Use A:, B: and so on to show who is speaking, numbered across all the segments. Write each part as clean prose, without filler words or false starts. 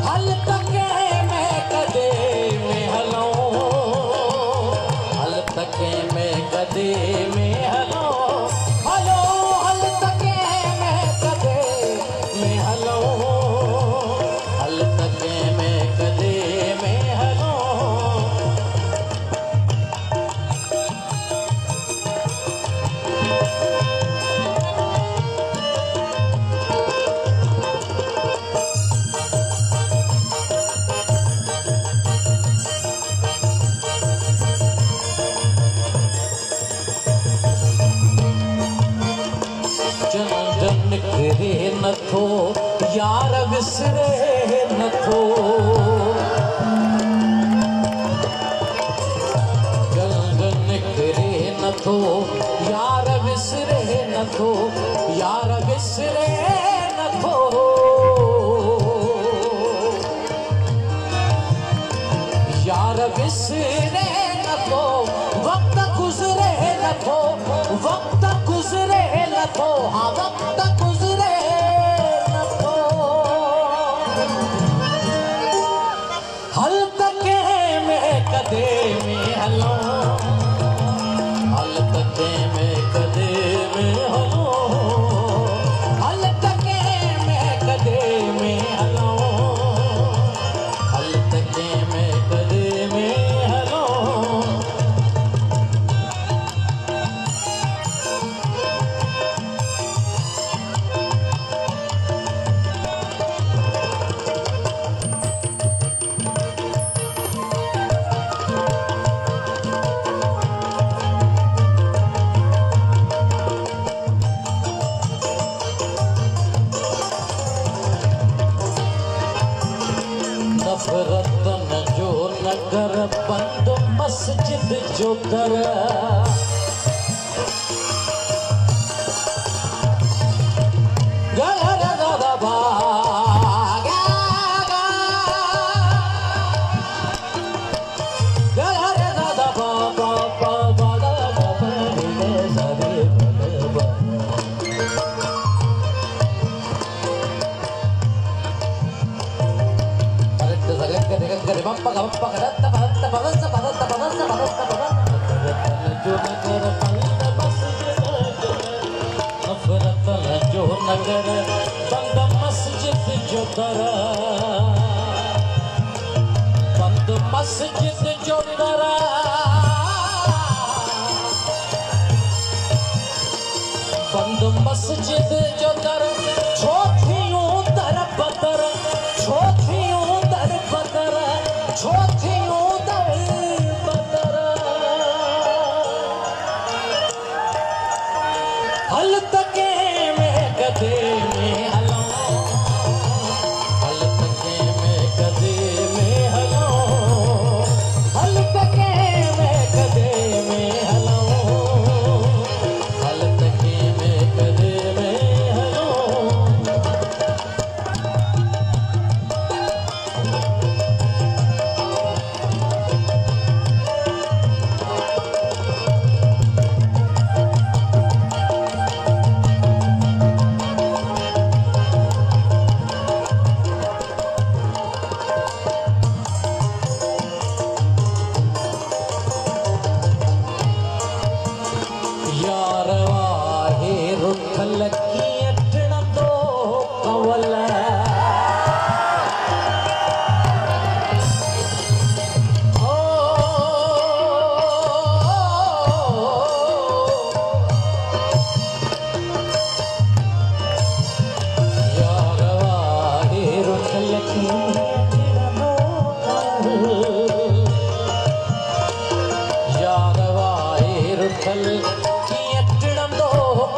A: हल तके मैं कदे में हलों, हल तके मैं कदे में हलों, हलो हल तके मैं कदे में हलों, हल तके मैं कदे में हलों। निकरे नथो यार विसरे नथो, गंग निकरे नथो यार विसरे नथो, यार विसरे नथो, यार विसरे नथो, वक्त गुजरे नथो, वक्त गुजरे नथो, हाँ वक्त गुजरे नथो। हल तके में कदे में हलों, हल तके में कदे में हलों, हल तके में कदे में हलों, हल तके में कदे में हलों। नफरत न जो नगर बंद मस्जिद जो दर, घर दादा भागा घर दादा बाबा बाबा दादा रे सरे बलबा। गरे बप्पा का बप्पा का दत्ता बदत्ता बदत्ता बदत्ता बदत्ता बदत्ता बदत्ता जो नगर बंद मस्जिद नफरत जो नगर बंद मस्जिद जो दर, बंद मस्जिद जो दर, बंद मस्जिद जो दर, छोथियों दर बदर, छोथियों दर बदर, छोथियों दर बदर। हल तके में कदे में हलों, हल तके में कदे में हलों, हल तके में कदे में हलों, हल तके में कदे में हलों। यार वाहे रुख लगी अठण दो कवल, ओ यार वाहे रुख लगी अठण दो कवल, यार वाहे रुख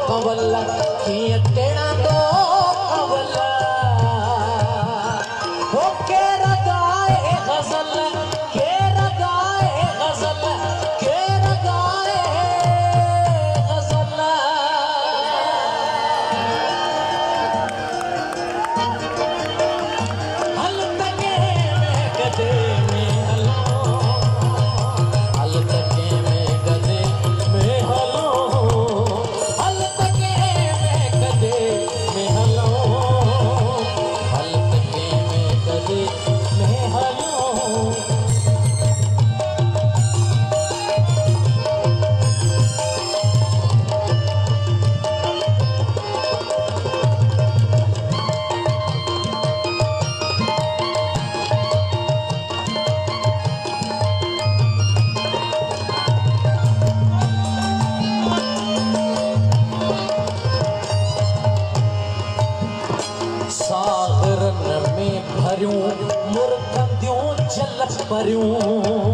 A: कवल किए तेरा दो कवल, हो के रगाए गजल, के रगाए गजल, के रगाए गजल। हल तके जल परियूं